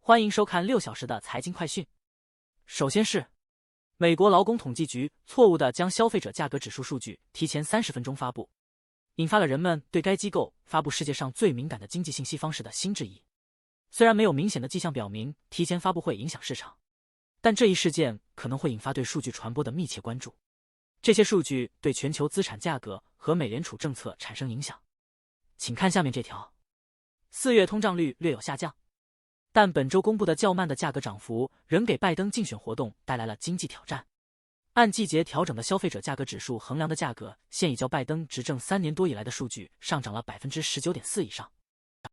欢迎收看6小时的财经快讯。首先是美国劳工统计局错误地将消费者价格指数数据提前30分钟发布，引发了人们对该机构发布世界上最敏感的经济信息方式的新质疑。虽然没有明显的迹象表明提前发布会影响市场，但这一事件可能会引发对数据传播的密切关注。这些数据对全球资产价格和美联储政策产生影响。请看下面这条：4月通胀率略有下降，但本周公布的较慢的价格涨幅仍给拜登竞选活动带来了经济挑战。按季节调整的消费者价格指数衡量的价格，现已较拜登执政3年多以来的数据上涨了 19.4% 以上。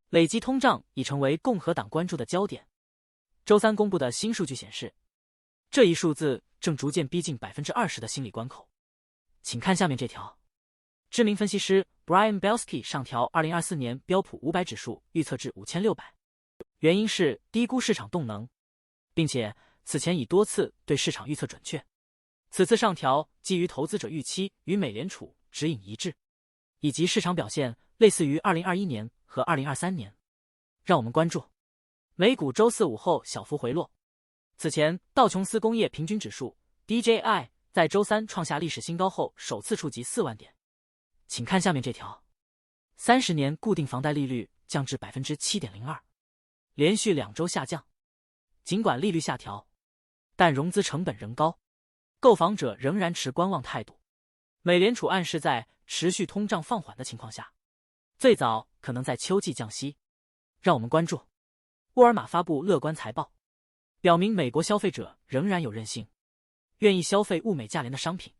累积通胀已成为共和党关注的焦点。周三公布的新数据显示，这一数字正逐渐逼近 20% 的心理关口。请看下面这条：知名分析师 Brian Belsky 上调2024年标普500指数预测至5600，原因是低估市场动能，并且此前已多次对市场预测准确。此次上调基于投资者预期与美联储指引一致，以及市场表现类似于2021年和2023年。让我们关注美股周四午后小幅回落。此前道琼斯工业平均指数 DJI 在周三创下历史新高后首次触及4万点。请看下面这条：30年固定房贷利率降至 7.02%， 连续2周下降。尽管利率下调，但融资成本仍高，购房者仍然持观望态度。美联储暗示在持续通胀放缓的情况下，最早可能在秋季降息。让我们关注沃尔玛发布乐观财报，表明美国消费者仍然有韧性，愿意消费物美价廉的商品。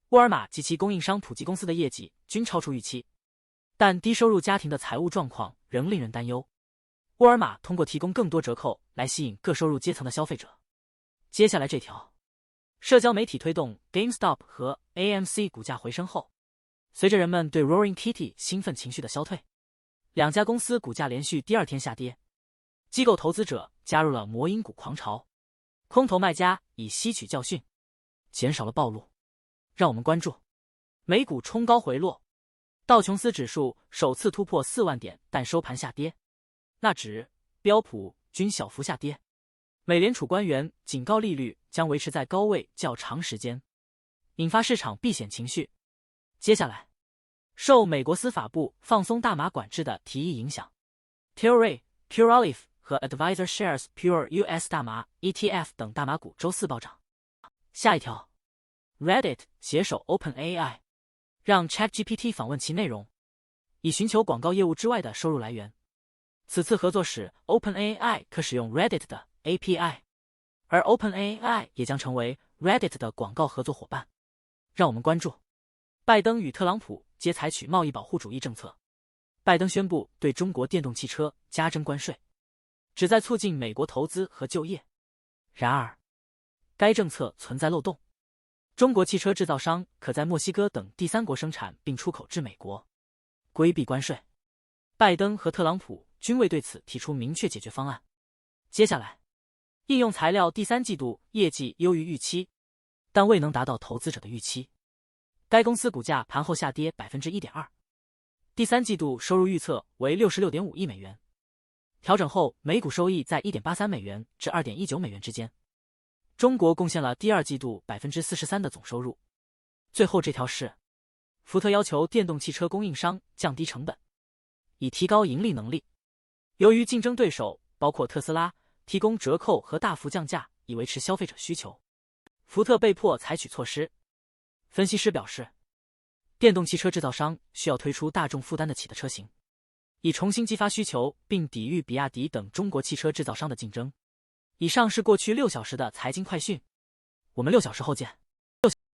沃尔玛及其供应商普及公司的业绩均超出预期，但低收入家庭的财务状况仍令人担忧。沃尔玛通过提供更多折扣来吸引各收入阶层的消费者。接下来这条：社交媒体推动 GameStop 和 AMC 股价回升后，随着人们对 Roaring Kitty 兴奋情绪的消退，两家公司股价连续第2天下跌。机构投资者加入了魔音股狂潮，空头卖家已吸取教训，减少了暴露。让我们关注美股冲高回落，道琼斯指数首次突破4万点，但收盘下跌。纳指、标普均小幅下跌。美联储官员警告利率将维持在高位较长时间，引发市场避险情绪。接下来，受美国司法部放松大麻管制的提议影响， Tilray、Curaleaf 和 Advisor Shares Pure US 大麻 ETF 等大麻股周四暴涨。下一条，Reddit 携手 OpenAI， 让 ChatGPT 访问其内容，以寻求广告业务之外的收入来源。此次合作使 OpenAI 可使用 Reddit 的 API， 而 OpenAI 也将成为 Reddit 的广告合作伙伴。让我们关注拜登与特朗普皆采取贸易保护主义政策。拜登宣布对中国电动汽车加征关税，旨在促进美国投资和就业。然而，该政策存在漏洞。中国汽车制造商可在墨西哥等第三国生产并出口至美国，规避关税。拜登和特朗普均未对此提出明确解决方案。接下来，应用材料第3季度业绩优于预期，但未能达到投资者的预期。该公司股价盘后下跌 1.2%， 第3季度收入预测为 66.5 亿美元，调整后每股收益在 1.83 美元至 2.19 美元之间。中国贡献了第2季度 43% 的总收入。最后这条是，福特要求电动汽车供应商降低成本，以提高盈利能力。由于竞争对手包括特斯拉提供折扣和大幅降价以维持消费者需求，福特被迫采取措施。分析师表示，电动汽车制造商需要推出大众负担得起的车型，以重新激发需求并抵御比亚迪等中国汽车制造商的竞争。以上是过去6小时的财经快讯，我们6小时后见。